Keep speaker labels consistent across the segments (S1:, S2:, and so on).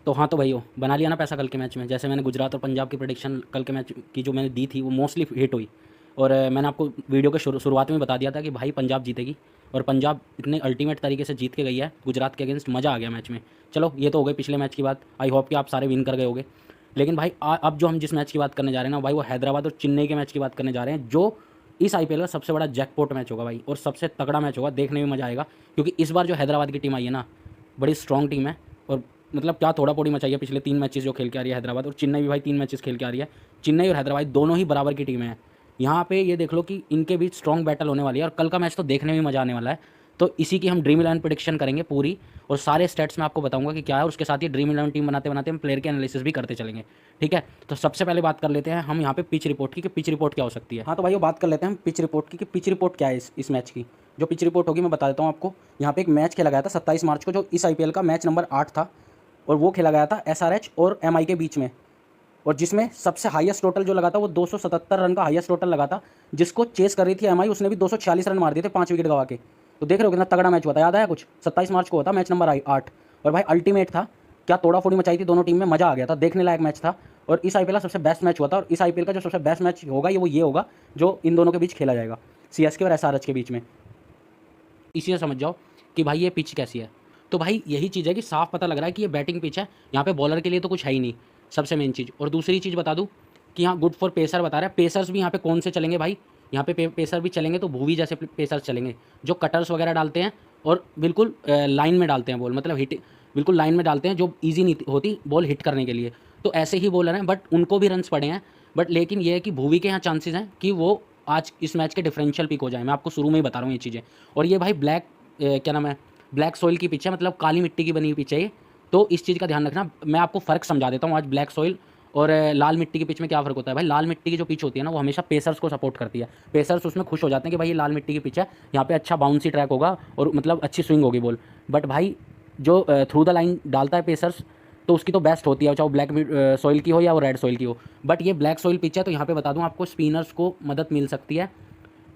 S1: तो हाँ, तो भाइयों बना लिया ना पैसा कल के मैच में। जैसे मैंने गुजरात और पंजाब की प्रेडिक्शन कल के मैच की जो मैंने दी थी वो मोस्टली हिट हुई। और मैंने आपको वीडियो के शुरुआत में बता दिया था कि भाई पंजाब जीतेगी, और पंजाब इतने अल्टीमेट तरीके से जीत के गई है गुजरात के अगेंस्ट। मज़ा आ गया मैच में। चलो ये तो हो गई पिछले मैच की बात। आई होप कि आप सारे विन कर गए होगे। लेकिन भाई अब जो हम जिस मैच की बात करने जा रहे हैं ना भाई, वो हैदराबाद और चेन्नई के मैच की बात करने जा रहे हैं, जो इस आईपीएल का सबसे बड़ा जैकपॉट मैच होगा भाई, और सबसे तगड़ा मैच होगा। देखने में मज़ा आएगा, क्योंकि इस बार जो हैदराबाद की टीम आई है ना, बड़ी स्ट्रॉन्ग टीम है। और मतलब क्या थोड़ा पोड़ी मचाई है पिछले 3 मैचेस जो खेल के आ रही है हैदराबाद। और चेन्नई भी भाई 3 मैचेस खेल के आ रही है। चेन्नई और हैदराबाद दोनों ही बराबर की टीमें हैं। यहाँ पे ये देख लो कि इनके बीच स्ट्रॉन्ग बैटल होने वाली है, और कल का मैच तो देखने में मज़ा आने वाला है। तो इसी की हम ड्रीम 11 प्रेडिक्शन करेंगे पूरी, और सारे स्टेट्स में आपको बताऊंगा कि क्या है। और उसके साथ ही ड्रीम 11 टीम बनाते बनाते हम प्लेयर के एनालिसिस भी करते चलेंगे। ठीक है, तो सबसे पहले बात कर लेते हैं हम यहाँ पे पिच रिपोर्ट की, कि पिच रिपोर्ट क्या हो सकती है। हाँ, तो भाई वो बात कर लेते हैं हम पिच रिपोर्ट की, कि पिच रिपोर्ट क्या है इस मैच की। जो पिच रिपोर्ट होगी मैं बता देता हूँ आपको। यहाँ पे एक मैच खेला गया था 27 मार्च को, जो इस आईपीएल का मैच नंबर 8 था। और वो खेला गया था एसआरएच और एमआई के बीच में, और जिसमें सबसे हाईएस्ट टोटल जो लगा था वो 277 रन का हाईएस्ट टोटल लगा था। जिसको चेस कर रही थी एमआई, उसने भी 246 रन मार दिए थे 5 विकेट गवा के। तो देख रहे हो कितना तगड़ा मैच हुआ था। याद आया कुछ? 27 मार्च को हुआ था मैच नंबर 8। और भाई अल्टीमेट था। क्या तोड़ा फोड़ी मचाई थी दोनों टीम में, मज़ा आ गया था, देखने लायक मैच था। और इस आईपीएल का सबसे बेस्ट मैच हुआ था। और इस आईपीएल का जो सबसे बेस्ट मैच होगा ये होगा जो इन दोनों के बीच खेला जाएगा, सीएसके और एसआरएच के बीच में। इसी से समझ जाओ कि भाई ये पिच कैसी है। तो भाई यही चीज़ है कि साफ पता लग रहा है कि ये बैटिंग पिच है। यहाँ पे बॉलर के लिए तो कुछ है ही नहीं, सबसे मेन चीज़। और दूसरी चीज़ बता दूँ कि यहाँ गुड फॉर पेसर बता रहा है। पेसर्स भी यहाँ पे कौन से चलेंगे भाई? यहाँ पे पेसर भी चलेंगे तो भुवी जैसे पेसर्स चलेंगे, जो कटर्स वगैरह डालते हैं और बिल्कुल लाइन में डालते हैं बॉल, मतलब हिट बिल्कुल लाइन में डालते हैं, जो ईजी नहीं होती बॉल हिट करने के लिए। तो ऐसे ही बॉलर हैं, बट उनको भी रन्स पड़े हैं। बट लेकिन ये है कि भुवी के यहाँ चांसेस हैं कि वो आज इस मैच के डिफरेंशियल पिक हो जाए। मैं आपको शुरू में ही बता रहा हूँ ये चीज़ें। और ये भाई क्या नाम है, ब्लैक सॉइल की पिच है, मतलब काली मिट्टी की बनी हुई पिच है ये। तो इस चीज़ का ध्यान रखना। मैं आपको फ़र्क समझा देता हूँ आज ब्लैक सॉइल और लाल मिट्टी की पिच में क्या फ़र्क होता है। भाई लाल मिट्टी की जो पिच होती है ना, वो हमेशा पेसर्स को सपोर्ट करती है। पेसर्स उसमें खुश हो जाते हैं कि भाई ये लाल मिट्टी की पिच है, यहाँ पे अच्छा बाउंसी ट्रैक होगा और मतलब अच्छी स्विंग होगी बॉल। बट भाई जो थ्रू द लाइन डालता है पेसर्स, तो उसकी तो बेस्ट होती है, चाहे वो ब्लैक सॉइल की हो या वो रेड सॉइल की हो। बट ये ब्लैक सॉइल पिच है, तो यहाँ पे बता दूँ आपको स्पिनर्स को मदद मिल सकती है।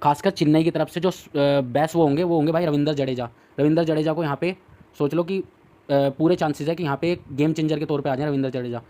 S1: खासकर चेन्नई की तरफ से जो बेस्ट वो होंगे भाई रविंद्र जडेजा। रविंद्र जडेजा को यहाँ पे सोच लो कि पूरे चांसेस है कि यहाँ पे एक गेम चेंजर के तौर पे आ जाए रविंद्र जडेजा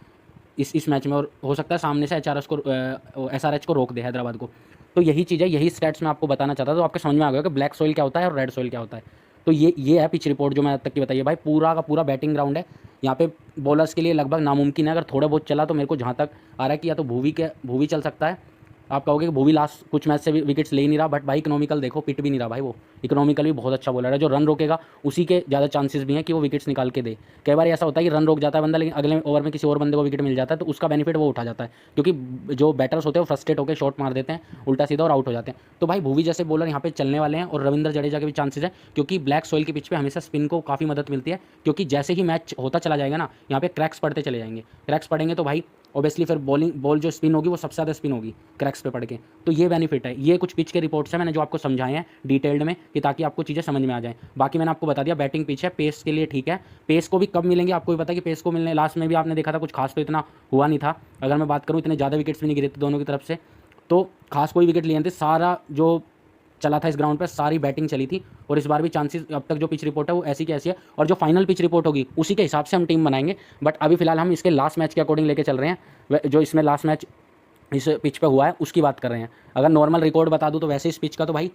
S1: इस मैच में। और हो सकता है सामने से एसआरएच को रोक दे हैदराबाद को। तो यही चीज़ है, यही स्टैट्स मैं आपको बताना चाहता था। तो आपके समझ में आ गया कि ब्लैक सॉइल क्या होता है और रेड सॉइल क्या होता है। तो ये है पिच रिपोर्ट जो मैं आज तक की बताइए। भाई पूरा का पूरा बैटिंग ग्राउंड है यहाँ पे। बॉलर्स के लिए लगभग नामुमकिन है। अगर थोड़ा बहुत चला तो मेरे को जहाँ तक आ रहा है कि या तो भुवी चल सकता है। आप कहोगे कि भुवी लास्ट कुछ मैच से भी विकेट्स ले ही नहीं रहा, बट भाई इकोनॉमिकल देखो, पिट भी नहीं रहा भाई। वो इकोनॉमिकल भी बहुत अच्छा बॉलर है। जो रन रोकेगा उसी के ज़्यादा चांसेस भी हैं कि वो विकेट्स निकाल के दे। कई बार ऐसा होता है कि रन रोक जाता है बंदा, लेकिन अगले ओवर में किसी और बंदे को विकेट मिल जाता है, तो उसका बेनिफिट वो उठा जाता है। क्योंकि जो बैटर्स होते हैं वो फ्रस्ट्रेट होकर शॉट मार देते हैं उल्टा सीधा और आउट हो जाते हैं। तो भाई भुवी जैसे बॉलर यहाँ पे चलने वाले हैं। और रविंद्र जडेजा के भी चांसेस है, क्योंकि ब्लैक सॉइल की पिच पे हमेशा स्पिन को काफ़ी मदद मिलती है। क्योंकि जैसे ही मैच होता चला जाएगा ना, यहाँ पे क्रैक्स पड़ते चले जाएंगे। क्रैक्स पड़ेंगे तो भाई ऑब्वियसली फिर बॉल जो स्पिन होगी वो सबसे ज़्यादा स्पिन होगी क्रैक्स पे पड़ के। तो ये बेनिफिट है। ये कुछ पिच के रिपोर्ट्स हैं मैंने जो आपको समझाए हैं डिटेल्ड में, कि ताकि आपको चीज़ें समझ में आ जाएं। बाकी मैंने आपको बता दिया बैटिंग पिच है, पेस के लिए ठीक है। पेस को भी कब मिलेंगे आपको भी पता है कि पेस को मिलने लास्ट में भी आपने देखा था कुछ खास तो इतना हुआ नहीं था। अगर मैं बात करूँ इतने ज़्यादा विकेट्स भी नहीं गिरे थे दोनों की तरफ से, तो खास कोई विकेट लिए थे। सारा जो चला था इस ग्राउंड पर सारी बैटिंग चली थी। और इस बार भी चांसेस अब तक जो पिच रिपोर्ट है वो ऐसी की ऐसी है। और जो फाइनल पिच रिपोर्ट होगी उसी के हिसाब से हम टीम बनाएंगे। बट अभी फिलहाल हम इसके लास्ट मैच के अकॉर्डिंग लेके चल रहे हैं। जो इसमें लास्ट मैच इस पिच पे हुआ है उसकी बात कर रहे हैं। अगर नॉर्मल रिकॉर्ड बता दूं तो वैसे इस पिच का तो भाई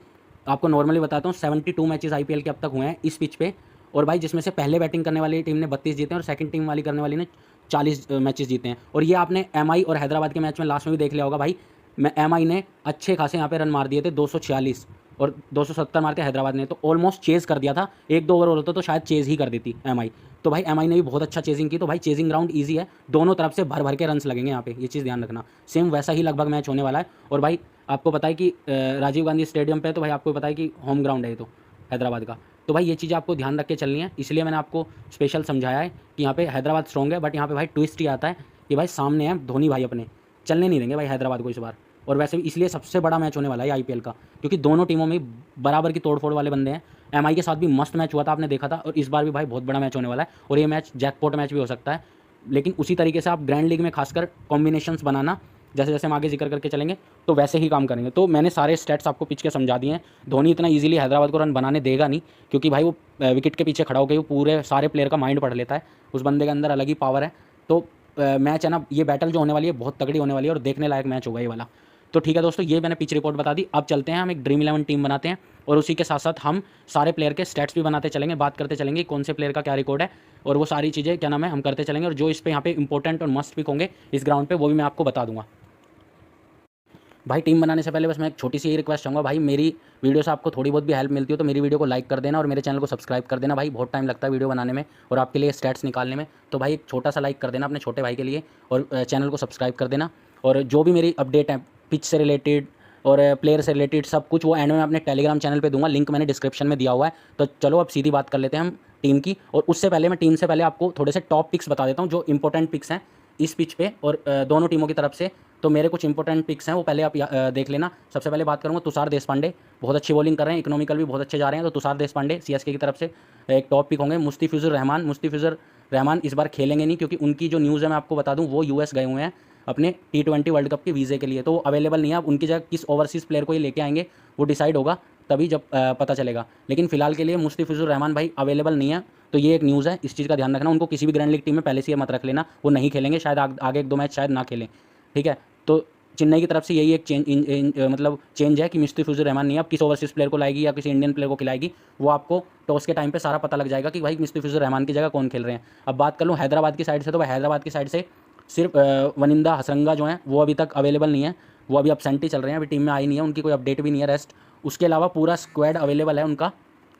S1: आपको नॉर्मली बताता हूँ 72 मैचेस आईपीएल के अब तक हुए हैं इस पिच पे। और भाई जिसमें से पहले बैटिंग करने वाली टीम ने 32 जीते हैं और सेकंड टीम वाली करने वाली ने 40 मैचेस जीते हैं। और ये आपने एमआई और हैदराबाद के मैच में लास्ट में भी देख लिया होगा भाई। एमआई ने अच्छे खासे यहाँ पे रन मार दिए थे 246, और 270 मार के हैदराबाद ने। तो ऑलमोस्ट चेज़ कर दिया था। 1-2 ओवर होता तो शायद चेज़ ही कर देती एमआई। तो भाई एमआई ने भी बहुत अच्छा चेजिंग की। तो भाई चेजिंग ग्राउंड ईजी है, दोनों तरफ से भर भर के रन्स लगेंगे यहाँ पे, ये चीज़ ध्यान रखना। सेम वैसा ही लगभग मैच होने वाला है। और भाई आपको पता है कि राजीव गांधी स्टेडियम पे, तो भाई आपको पता है कि होम ग्राउंड है ये तो हैदराबाद का। तो भाई ये चीज़ें आपको ध्यान रख के चलनी है, इसलिए मैंने आपको स्पेशल समझाया है कि यहाँ पे हैदराबाद स्ट्रॉन्ग है। बट यहाँ पे भाई ट्विस्ट ही आता है कि भाई सामने है धोनी भाई, अपने चलने नहीं देंगे भाई हैदराबाद को इस बार। और वैसे भी इसलिए सबसे बड़ा मैच होने वाला है आईपीएल का, क्योंकि दोनों टीमों में बराबर की तोड़फोड़ वाले बंदे हैं। एमआई के साथ भी मस्त मैच हुआ था, आपने देखा था। और इस बार भी भाई बहुत बड़ा मैच होने वाला है। और ये मैच जैकपॉट मैच भी हो सकता है। लेकिन उसी तरीके से आप ग्रैंड लीग में खासकर कॉम्बिनेशंस बनाना, जैसे जैसे हम आगे जिक्र करके चलेंगे तो वैसे ही काम करेंगे। तो मैंने सारे स्टैट्स आपको पिच के समझा दिए हैं। धोनी इतना ईजिली हैदराबाद को रन बनाने देगा नहीं, क्योंकि भाई वो विकेट के पीछे खड़ा होकर वो पूरे सारे प्लेयर का माइंड पढ़ लेता है। उस बंदे के अंदर अलग ही पावर है। तो मैच है ना, ये बैटल जो होने वाली है बहुत तगड़ी होने वाली है और देखने लायक मैच होगा ये वाला। तो ठीक है दोस्तों, ये मैंने पिच रिपोर्ट बता दी। अब चलते हैं हम एक ड्रीम 11 टीम बनाते हैं और उसी के साथ साथ हम सारे प्लेयर के स्टैट्स भी बनाते चलेंगे, बात करते चलेंगे कौन से प्लेयर का क्या रिकॉर्ड है और वो सारी चीज़ें क्या नाम है हम करते चलेंगे। और जो इस पे यहाँ पे इंपॉर्टेंट और मस्ट पिक होंगे इस ग्राउंड पे वो भी मैं आपको बता दूंगा। भाई टीम बनाने से पहले बस मैं एक छोटी सी रिक्वेस्ट चाहूँगा, भाई मेरी वीडियो से आपको थोड़ी बहुत भी हेल्प मिलती हो तो मेरी वीडियो को लाइक कर देना और मेरे चैनल को सब्सक्राइब कर देना। भाई बहुत टाइम लगता है वीडियो बनाने में और आपके लिए स्टैट्स निकालने में, तो भाई एक छोटा सा लाइक कर देना अपने छोटे भाई के लिए और चैनल को सब्सक्राइब कर देना। और जो भी मेरी अपडेट है पिच से रिलेटेड और प्लेयर से रिलेटेड सब कुछ वो एंड में अपने टेलीग्राम चैनल पे दूंगा, लिंक मैंने डिस्क्रिप्शन में दिया हुआ है। तो चलो अब सीधी बात कर लेते हैं हम टीम की। और उससे पहले मैं टीम से पहले आपको थोड़े से टॉप पिक्स बता देता हूँ जो इंपॉर्टेंट पिक्स हैं इस पिच पे और दोनों टीमों की तरफ से। तो मेरे कुछ इंपॉर्टेंट पिक्स हैं वो पहले आप देख लेना। सबसे पहले बात करूँगा तुषार देशपांडे, बहुत अच्छी बॉलिंग कर रहे हैं, इकोनॉमिकल भी बहुत अच्छे जा रहे हैं। तो तुषार देशपांडे सीएसके की तरफ से एक टॉप पिक होंगे। मुस्तफिजुर रहमान इस बार खेलेंगे नहीं, क्योंकि उनकी जो न्यूज़ है मैं आपको बता दूं वो यूएस गए हुए हैं अपने T20 वर्ल्ड कप के वीज़े के लिए, तो वो अवेलेबल नहीं है। अब उनकी जगह किस ओवरसीज़ प्लेयर को ये लेके आएंगे वो डिसाइड होगा तभी जब पता चलेगा। लेकिन फिलहाल के लिए मुस्तफिजुर रहमान भाई अवेलेबल नहीं है, तो ये एक न्यूज़ है, इस चीज़ का ध्यान रखना। उनको किसी भी ग्रैंड लीग टीम में पहले से ये मत रख लेना, वो नहीं खेलेंगे, शायद आगे एक दो मैच शायद ना खेलें, ठीक है। तो चेन्नई की तरफ से यही एक चेंज है कि मुस्तफिजुर रहमान नहीं है, अब किस ओवरसीज़ प्लेयर को लाएगी या किसी इंडियन प्लेयर को खिलाएगी वो आपको टॉस के टाइम पे सारा पता लग जाएगा कि भाई मुस्तफिजुर रहमान की जगह कौन खेल रहे हैं। अब बात कर लूँ हैदराबाद की साइड से, तो भाई हैदराबाद की साइड से सिर्फ वनिंदा हसरंगा जो हैं वो अभी तक अवेलेबल नहीं है, वो अभी एब्सेंट ही चल रहे हैं, अभी टीम में आई नहीं है, उनकी कोई अपडेट भी नहीं है रेस्ट। उसके अलावा पूरा स्क्वाड अवेलेबल है उनका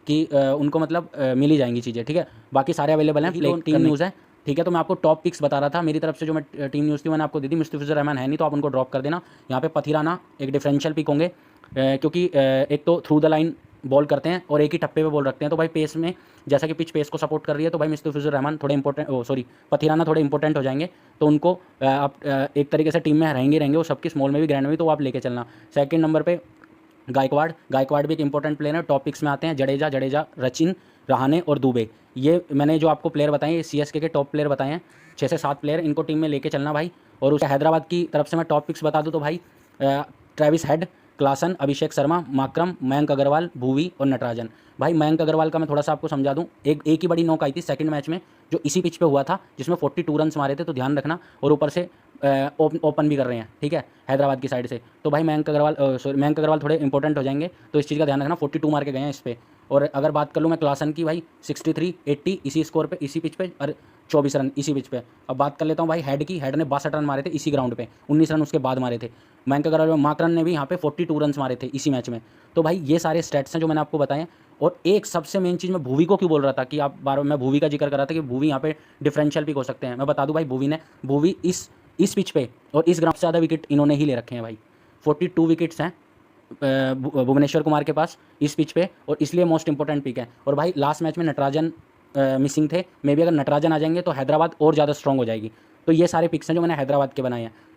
S1: कि उनको मतलब मिल ही जाएंगी चीज़ें, ठीक है। बाकी सारे अवेलेबल हैं, टीम न्यूज़ है, ठीक है। तो मैं आपको टॉप पिक्स बता रहा था मेरी तरफ से, जो मैं टीम न्यूज़ थी मैंने आपको दी थी। मुस्तफिजुर रहमान है नहीं तो आप उनको ड्रॉप कर देना। यहाँ पे पथिराना एक डिफरेंशियल पिक होंगे, क्योंकि एक तो थ्रू द लाइन बॉल करते हैं और एक ही टप्पे पे बॉल रखते हैं। तो भाई पेस में जैसा कि पिच पेस को सपोर्ट कर रही है, तो भाई मुस्तफिजुर रहमान थोड़े पथिराना थोड़े इंपॉर्टेंट हो जाएंगे। तो उनको आप एक तरीके से टीम में रहेंगे वो सबकी स्मॉल में भी ग्रैंड में भी, तो आप लेके चलना। सेकंड नंबर पे गायकवाड़ भी एक इंपॉर्टेंट प्लेयर है। टॉप पिक्स में आते हैं जडेजा, रचिन, रहाणे और दुबे। ये मैंने जो आपको प्लेयर बताए ये सीएसके के टॉप प्लेयर बताए हैं, 6 से 7 प्लेयर, इनको टीम में लेके चलना भाई। और उसके हैदराबाद की तरफ से मैं टॉप पिक्स बता दूं तो भाई Travis head, Klaasen, Abhishek Sharma, माकरम, Mayank Agarwal, Bhuvi और नटराजन। भाई मयंक अग्रवाल का मैं थोड़ा सा आपको समझा दूं, एक ही बड़ी नॉक आई थी सेकंड मैच में जो इसी पिच पे हुआ था जिसमें 42 रन्स मारे थे, तो ध्यान रखना। और ऊपर से ओपन भी कर रहे हैं, ठीक है, हैदराबाद की साइड से। तो भाई मयंक अग्रवाल थोड़े इंपॉर्टेंट हो जाएंगे, तो इस चीज़ का ध्यान रखना। 42 मार के गए हैं इस पर। और अगर बात कर लूँ मैं क्लासन की, भाई 63, 80 इसी स्कोर पे, इसी पिच पे, और 24 रन इसी पिच पे। अब बात कर लेता हूँ भाई हेड की। हेड ने 62 रन मारे थे इसी ग्राउंड पे, 19 रन उसके बाद मारे थे। मयंक अग्रवाल, माकरन ने भी यहाँ पे 42 रन मारे थे इसी मैच में। तो भाई ये सारे स्टैट्स हैं जो मैंने आपको बताए। और एक सबसे मेन चीज़ मैं भुवी को क्यों बोल रहा था कि आप बार मैं भुवी का जिक्र कर रहा था कि भुवी यहाँ पे डिफरेंशियल पिक हो सकते हैं। मैं बता दूं भाई भुवी इस पिच पे और इस ग्राउंड से ज़्यादा विकेट इन्होंने ही ले रखे हैं भाई। 42 विकेट्स हैं भुवनेश्वर कुमार के पास इस पिच पे, और इसलिए मोस्ट इंपॉर्टेंट पिक है। और भाई लास्ट मैच में नटराजन मिसिंग थे, मे बी अगर नटराजन आ जाएंगे तो हैदराबाद और ज़्यादा स्ट्रॉन्ग हो जाएगी। तो ये सारे पिक्स हैं जो मैंने हैदराबाद के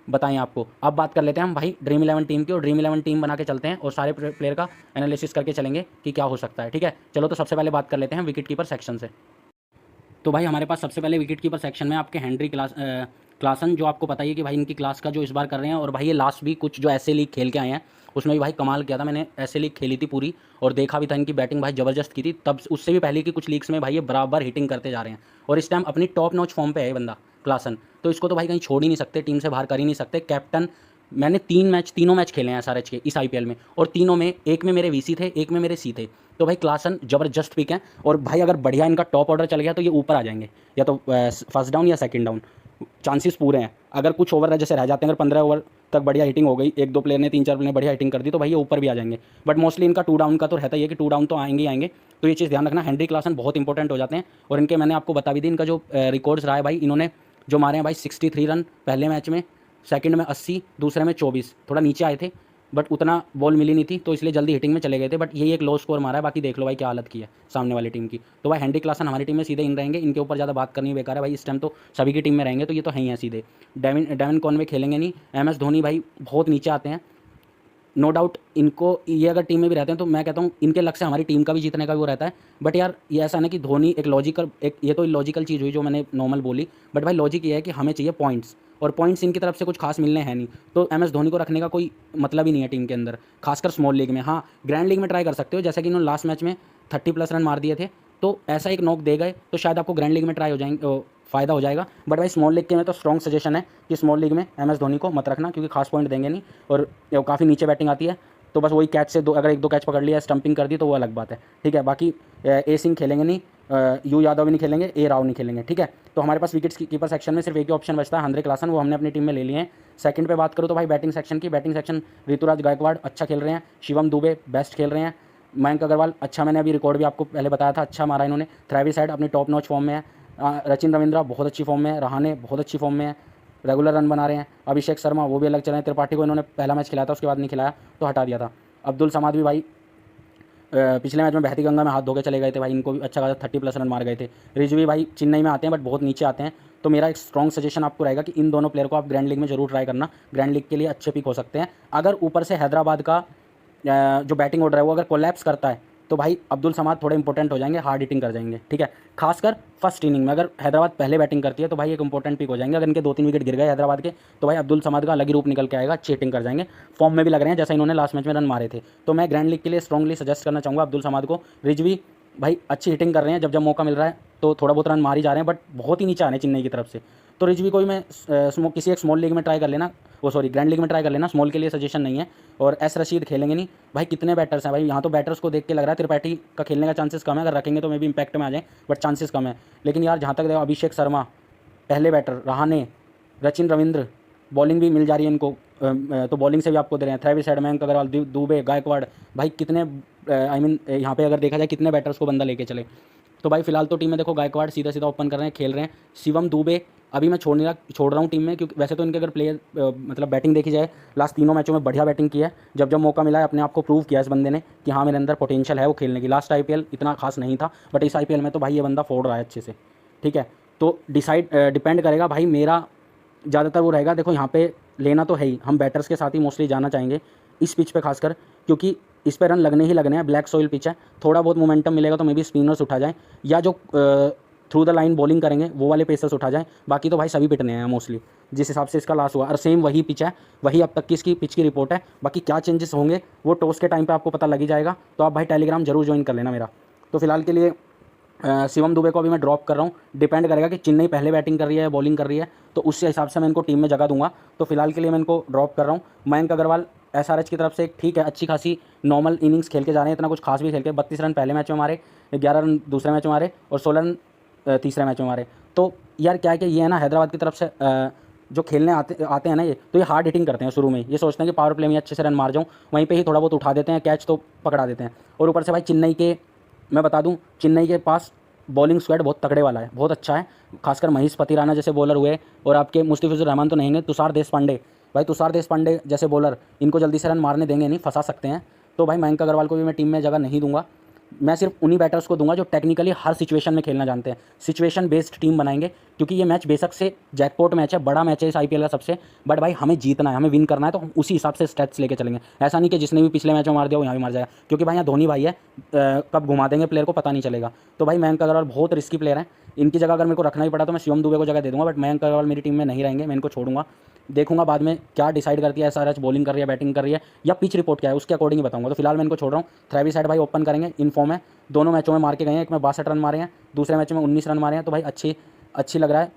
S1: बताए आपको। अब बात कर लेते हैं हम भाई ड्रीम 11 टीम की, और ड्रीम 11 टीम बना के चलते हैं और सारे प्लेयर का एनालिसिस करके चलेंगे कि क्या हो सकता है, ठीक है। चलो तो सबसे पहले बात कर लेते हैं विकेट कीपर सेक्शन से। तो भाई हमारे पास सबसे पहले विकेट कीपर सेक्शन में आपके हेनरी क्लासन, जो आपको पता ही है कि भाई इनकी क्लास का जो इस बार कर रहे हैं। और भाई ये लास्ट भी कुछ जो ऐसे लीग खेल के आए हैं उसमें भी भाई कमाल किया था। मैंने ऐसे लीग खेली थी पूरी और देखा भी था, इनकी बैटिंग भाई ज़बरदस्त की थी। तब उससे भी पहले की कुछ लीग्स में भाई ये बराबर हिटिंग करते जा रहे हैं और इस टाइम अपनी टॉप नॉच फॉर्म पे है बंदा क्लासन। तो इसको तो भाई कहीं छोड़ ही नहीं सकते, टीम से बाहर कर ही नहीं सकते। कैप्टन, मैंने तीनों मैच खेले हैं एसआरएच के इस आईपीएल में, और तीनों में एक में मेरे वीसी थे, एक में मेरे सी थे। तो भाई क्लासन ज़बरदस्त पिक है। और भाई अगर बढ़िया इनका टॉप ऑर्डर चल गया तो ये ऊपर आ जाएंगे, या तो फर्स्ट डाउन या सेकंड डाउन, चांसेस पूरे हैं। अगर कुछ ओवर जैसे रह जाते हैं, अगर 15 ओवर तक बढ़िया हिटिंग हो गई, एक दो प्लेयर ने 3-4 प्लेयर ने बढ़िया हिटिंग कर दी, तो भाई ये ऊपर भी आ जाएंगे। बट मोस्टली इनका 2 डाउन का तो रहता ही है कि 2 डाउन तो आएंगे ही आएंगे। तो ये चीज़ ध्यान रखना, हेनरी क्लासन बहुत इंपॉर्टेंट हो जाते हैं। और इनके मैंने आपको बता भी दी, इनका जो रिकॉर्ड्स रहा है भाई, इन्होंने जो मारे हैं भाई 63 रन पहले मैच में, सेकंड में 80, दूसरे में 24, थोड़ा नीचे आए थे बट उतना बॉल मिली नहीं थी तो इसलिए जल्दी हिटिंग में चले गए थे। बट यही एक लो स्कोर मारा है, बाकी देख लो भाई क्या हालत की है सामने वाली टीम की। तो भाई हेनरी क्लासन हमारी टीम में सीधे इन रहेंगे, इनके ऊपर ज़्यादा बात करनी बेकार है भाई, इस टाइम तो सभी की टीम में रहेंगे, तो ये तो है ही है सीधे। डेविन कॉनवे खेलेंगे नहीं। MS धोनी भाई बहुत नीचे आते हैं, नो डाउट इनको ये अगर टीम में भी रहते हैं तो मैं कहता हूँ इनके लक्ष्य हमारी टीम का भी जीतने का भी वो रहता है। बट यार ये ऐसा ना कि धोनी एक लॉजिकल, एक ये तो लॉजिकल चीज़ हुई जो मैंने नॉर्मल बोली, बट भाई लॉजिक ये है कि हमें चाहिए पॉइंट्स, और पॉइंट्स इनकी तरफ से कुछ खास मिलने हैं नहीं, तो MS धोनी को रखने का कोई मतलब ही नहीं है टीम के अंदर, खासकर स्मॉल लीग में। हाँ, ग्रैंड लीग में ट्राई कर सकते हो, जैसे कि इन्होंने लास्ट मैच में 30+ रन मार दिए थे, तो ऐसा एक नॉक दे गए तो शायद आपको ग्रैंड लीग में ट्राई हो जाएंगे, फ़ायदा हो जाएगा। बट भाई स्मॉल लीग के में तो स्ट्रॉन्ग सजेशन है कि स्मॉल लीग में MS धोनी को मत रखना, क्योंकि खास पॉइंट देंगे नहीं, और काफ़ी नीचे बैटिंग आती है, तो बस वही कैच से दो, अगर 1-2 कैच पकड़ लिया, स्टंपिंग कर दी तो वो अलग बात है, ठीक है। बाकी ए सिंह खेलेंगे नहीं, यू यादव भी नहीं खेलेंगे, ए राव नहीं खेलेंगे, ठीक है। तो हमारे पास विकेट कीपर सेक्शन में सिर्फ एक ही ऑप्शन बचता है, हेनरिक क्लासन, वो हमने अपनी टीम में ले लिए हैं। सेकंड पे बात करूँ तो भाई बैटिंग सेक्शन की, बैटिंग सेक्शन ऋतुराज गायकवाड़ अच्छा खेल रहे हैं, शिवम दुबे बेस्ट खेल रहे हैं, मयंक अग्रवाल अच्छा, मैंने अभी रिकॉर्ड भी आपको पहले बताया था, अच्छा मारा इन्होंने। ट्रेविस हेड अपनी टॉप नॉच फॉर्म में है, रचिन रविंद्रा बहुत अच्छी फॉर्म में है, रहाणे बहुत अच्छी फॉर्म में है, रेगुलर रन बना रहे हैं। अभिषेक शर्मा वो भी अलग चले हैं, त्रिपाठी को इन्होंने पहला मैच खिलाया था, उसके बाद नहीं खिलाया तो हटा दिया था। अब्दुल समाद भी भाई पिछले मैच में बहती गंगा में हाथ धो के चले गए थे भाई, इनको भी अच्छा खासा 30+ रन मार गए थे। रिजवी भाई चेन्नई में आते हैं बट बहुत नीचे आते हैं, तो मेरा एक स्ट्रॉन्ग सजेशन आपको रहेगा कि इन दोनों प्लेयर को आप ग्रैंड लीग में जरूर ट्राई करना, ग्रैंड लीग के लिए अच्छे पिक हो सकते हैं। अगर ऊपर से हैदराबाद का जो बैटिंग ऑर्डर है वो अगर कोलैप्स करता है तो भाई अब्दुल समाद थोड़े इंपॉर्टेंट हो जाएंगे, हार्ड हिटिंग कर जाएंगे, ठीक है। खासकर फर्स्ट इनिंग में अगर हैदराबाद पहले बैटिंग करती है तो भाई एक इंपॉर्टेंट पिक हो जाएंगे। अगर इनके 2-3 विकेट गिर गए हैदराबाद के तो भाई अब्दुल समाद का अलग ही रूप निकल के आएगा, अच्छी हिटिंग कर जाएंगे, फॉर्म में भी लग रहे हैं, जैसा इन्होंने लास्ट मैच में रन मारे थे। तो मैं ग्रैंड लीग के लिए स्ट्रॉन्गली सजेस्ट करना चाहूँगा अब्दुल समाद को। रिजवी भाई अच्छी हिटिंग कर रहे हैं, जब जब मौका मिल रहा है तो थोड़ा बहुत रन मार ही जा रहे हैं, बट बहुत ही नीचे आ रहे हैं चेन्नई की तरफ से। तो रिजवी को भी मैं किसी एक स्मॉल लीग में ट्राई कर लेना, वो सॉरी ग्रैंड लीग में ट्राई कर लेना, स्मॉल के लिए सजेशन नहीं है। और एस रशीद खेलेंगे नहीं भाई, कितने बैटर्स हैं भाई, यहाँ तो बैटर्स को देख के लग रहा है त्रिपाठी का खेलने का चांसेस कम है, अगर रखेंगे तो मे भी इंपैक्ट में आ जाए, बट चांसेस कम है। लेकिन यार जहाँ तक देखो, अभिषेक शर्मा पहले बैटर, रहाणे, रचिन रविंद्र, बॉलिंग भी मिल जा रही है इनको, तो बॉलिंग से भी आपको दे रहे हैं, ट्रेविस हेड, मयंक अग्रवाल, दुबे, गायकवाड़, भाई कितने आई मीन यहाँ पे अगर देखा जाए कितने बैटर्स को बंदा लेके चले। तो भाई फिलहाल तो टीम में देखो गायकवाड़ सीधा सीधा ओपन कर रहे हैं, खेल रहे हैं। शिवम दुबे अभी मैं छोड़ रहा हूँ टीम में, क्योंकि वैसे तो इनके अगर प्लेयर मतलब बैटिंग देखी जाए लास्ट तीनों मैचों में बढ़िया बैटिंग की है, जब जब मौका मिला है अपने आप को प्रूव किया इस बंदे ने कि हाँ मेरे अंदर पोटेंशियल है वो खेलने की। लास्ट IPL इतना खास नहीं था, बट इस IPL में तो भाई ये बंदा फोड़ रहा है अच्छे से, ठीक है। तो डिपेंड करेगा भाई, मेरा ज़्यादातर वो रहेगा, देखो यहाँ पे लेना तो है ही, हम बैटर्स के साथ ही मोस्टली जाना चाहेंगे इस पिच पे खासकर, क्योंकि इस पे रन लगने ही लगने हैं, ब्लैक सॉइल पिच है, थोड़ा बहुत मोमेंटम मिलेगा तो मे बी स्पिनर्स उठा जाएँ, या जो थ्रू द लाइन बॉलिंग करेंगे वो वाले पेसर्स उठा जाएँ। बाकी तो भाई सभी पिटने हैं मोस्टली, जिस हिसाब से इसका लॉस हुआ, और सेम वही पिच है, वही अब तक की इसकी पिच की रिपोर्ट है। बाकी क्या चेंजेस होंगे वो टॉस के टाइम पे आपको पता लग ही जाएगा, तो आप भाई टेलीग्राम जरूर ज्वाइन कर लेना मेरा। तो फिलहाल के लिए शिवम दुबे को अभी मैं ड्रॉप कर रहा हूँ, डिपेंड करेगा कि चेन्नई पहले बैटिंग कर रही है बॉलिंग कर रही है, तो उससे हिसाब से मैं इनको टीम में जगह दूंगा। तो फिलहाल के लिए मैं इनको ड्रॉप कर रहा हूँ। मयंक अग्रवाल SRH की तरफ से ठीक है, अच्छी खासी नॉर्मल इनिंग्स खेल के जा रहे हैं, इतना कुछ खास भी खेल के 32 रन पहले मैच में मारे, 11 रन दूसरे मैच में मारे, और 16 रन तीसरे मैच में मारे। तो यार क्या है कि ये है ना, हैदराबाद की तरफ से जो खेलने आते हैं ना ये, तो ये हार्ड हिटिंग करते हैं शुरू में, ये सोचते हैं कि पावर प्ले में अच्छे से रन मार जाऊँ, वहीं पे ही थोड़ा बहुत उठा देते हैं, कैच तो पकड़ा देते हैं। और ऊपर से भाई चेन्नई के, मैं बता दूं, चेन्नई के पास बॉलिंग स्क्वाड बहुत तगड़े वाला है, बहुत अच्छा है, खासकर महेश पतिराना जैसे बॉलर हुए, और आपके मुस्तफिजुर रहमान तो नहीं है, तुषार देशपांडे, भाई तुषार देशपांडे जैसे बॉलर, इनको जल्दी से रन मारने देंगे नहीं, फंसा सकते हैं। तो भाई मयंक अग्रवाल को भी मैं टीम में जगह नहीं दूंगा, मैं सिर्फ उन्हीं बैटर्स को दूंगा जो टेक्निकली हर सिचुएशन में खेलना जानते हैं, सिचुएशन बेस्ड टीम बनाएंगे, क्योंकि ये मैच बेशक से जैकपॉट मैच है, बड़ा मैच है इस IPL का सबसे, बट भाई हमें जीतना है, हमें विन करना है, तो हम उसी हिसाब से स्टैट्स लेके चलेंगे। ऐसा नहीं कि जिसने भी पिछले मैच में मार दिया वो यहाँ भी मार जाएगा, क्योंकि भाई यहाँ धोनी भाई है, कब घुमा देंगे प्लेयर को पता नहीं चलेगा। तो भाई मयंक अग्रवाल बहुत रिस्की प्लेयर है, इनकी जगह अगर मेरे को रखना ही पड़ा तो मैं शिवम दुबे को जगह दे दूंगा, बट मयंक अग्रवाल मेरी टीम में नहीं रहेंगे, मैं इनको छोड़ूंगा। देखूंगा बाद में क्या डिसाइड करती है SRH, बॉलिंग कर रही है, बैटिंग कर रही है, या पिच रिपोर्ट क्या है उसके अकॉर्डिंग ही बताऊंगा। तो फिलहाल मैं इनको छोड़ रहा हूँ। ट्रेविस हेड भाई ओपन करेंगे, इन फॉर्म है, दोनों मैचों में मार के गए हैं, एक में 62 रन मारे हैं, दूसरे मैच में 19 रन मारे हैं, तो भाई अच्छी लग रहा है।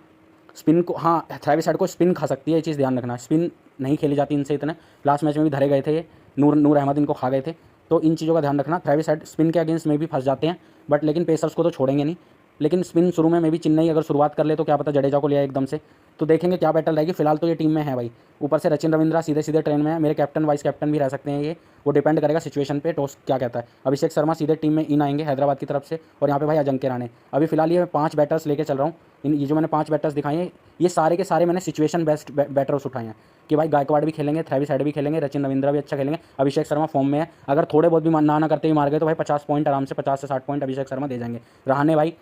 S1: स्पिन को, हाँ ट्रेविस हेड को स्पिन खा सकती है, ये चीज़ ध्यान रखना, स्पिन नहीं खेली जाती इनसे इतने, लास्ट मैच में भी धरे गए थे ये, नूर अहमद इनको खा गए थे, तो इन चीज़ों का ध्यान रखना। ट्रेविस हेड स्पिन के अगेंस्ट में भी फंस जाते हैं, बट लेकिन पेसर्स को तो छोड़ेंगे नहीं, लेकिन स्पिन शुरू में भी चेन्नई अगर शुरुआत कर ले तो क्या पता जडेजा को लिया एकदम से, तो देखेंगे क्या बैटल रहेगी। फिलहाल तो ये टीम में है भाई, ऊपर से रचिन रविंद्रा सीधे सीधे ट्रेन में है, मेरे कैप्टन वाइस कैप्टन भी रह सकते हैं ये, वो डिपेंड करेगा सिचुएशन पे, टॉस क्या कहता है। अभिषेक शर्मा सीधे टीम में इन आएंगे हैदराबाद की तरफ से, और यहाँ पे भाई अजिंक्य रहाणे। अभी फिलहाल ये 5 बैटर्स लेके चल रहा हूँ, ये जो मैंने 5 बैटर्स दिखाए हैं ये सारे के सारे मैंने सिचुएशन बेस्ट बैटर्स उठाए हैं, कि भाई गायकवाड़ भी खेलेंगे, ट्रेविस हेड भी खेलेंगे, रचिन रविंद्रा भी अच्छा खेलेंगे, अभिषेक शर्मा फॉर्म में है, अगर थोड़े बहुत भी ना करते हुए मार गए तो भाई 50 पॉइंट आराम से, 50 से 60 पॉइंट अभिषेक शर्मा दे जाएंगे। रहाणे भाई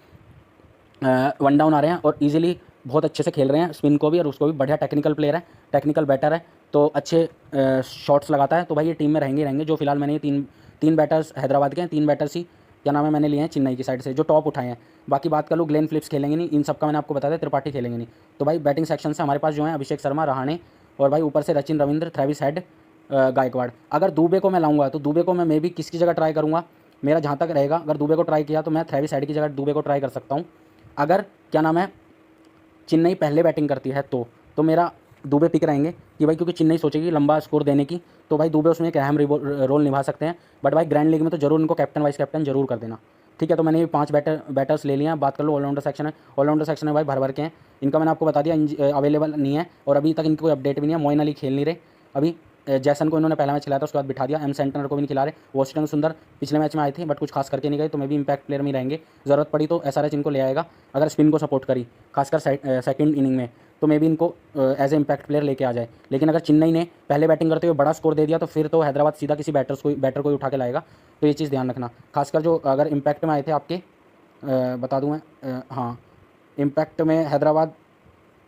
S1: 1 डाउन आ रहे हैं और ईजिली बहुत अच्छे से खेल रहे हैं, स्पिन को भी और उसको भी। बढ़िया टेक्निकल प्लेयर है, टेक्निकल बैटर है, तो अच्छे शॉट्स लगाता है। तो भाई ये टीम में रहेंगे ही रहेंगे। जो फिलहाल मैंने ये तीन बैटर्स हैदराबाद के हैं, 3 बैटर्स ही क्या नाम है मैंने लिए हैं चेन्नई की साइड से, जो टॉप उठाए हैं। बाकी बात कर लूँ, ग्लेन फिलिप्स खेलेंगे नहीं, इन सबका मैंने आपको बताया, त्रिपाठी खेलेंगे नहीं। तो भाई बैटिंग सेक्शन से हमारे पास जो है अभिषेक शर्मा, रहाणे और भाई ऊपर से रचिन रविंद्र, ट्रेविस हेड, गायकवाड़। अगर दुबे को मैं लाऊंगा तो दुबे को मैं मे भी किसकी जगह ट्राई करूँगा, मेरा जहाँ तक रहेगा, अगर दुबे को ट्राई किया तो मैं ट्रेविस हेड की जगह दुबे को ट्राई कर सकता हूँ। अगर क्या नाम है चेन्नई पहले बैटिंग करती है तो मेरा दुबे पिक रहेंगे कि भाई, क्योंकि चेन्नई सोचेगी लंबा स्कोर देने की, तो भाई दुबे उसमें एक अहम रोल निभा सकते हैं। बट भाई ग्रैंड लीग में तो जरूर इनको कैप्टन वाइस कैप्टन जरूर कर देना। ठीक है, तो मैंने ये 5 बैटर्स ले लिए हैं। बात कर लो ऑलराउंडर सेक्शन है, ऑलराउंडर सेक्शन में भाई भर भर के हैं। इनका मैंने आपको बता दिया अवेलेबल नहीं है और अभी तक इनकी कोई अपडेट भी नहीं है। मोइन अली खेल नहीं रहे अभी, जैसन को इन्होंने पहला मैच खिलाया था, उसके बाद बिठा दिया। एम सेंटनर को भी नहीं खिला रहे। वॉशिंगटन सुंदर पिछले मैच में आए थे बट कुछ खास करके नहीं गए, तो मैं भी इंपैक्ट प्लेयर में ही रहेंगे। ज़रूरत पड़ी तो एसआरएच इनको ले आएगा अगर स्पिन को सपोर्ट करी, खासकर सेकंड इनिंग में, तो मे भी इनको एज ए इम्पैक्ट प्लेयर लेके आ जाए। लेकिन अगर चेन्नई ने पहले बैटिंग करते हुए बड़ा स्कोर दे दिया तो फिर तो हैदराबाद सीधा किसी बैटर को ही उठा के लाएगा। तो ये चीज़ ध्यान रखना। खासकर जो अगर इम्पैक्ट में आए थे आपके, बता दूँ मैं, हाँ इम्पैक्ट में हैदराबाद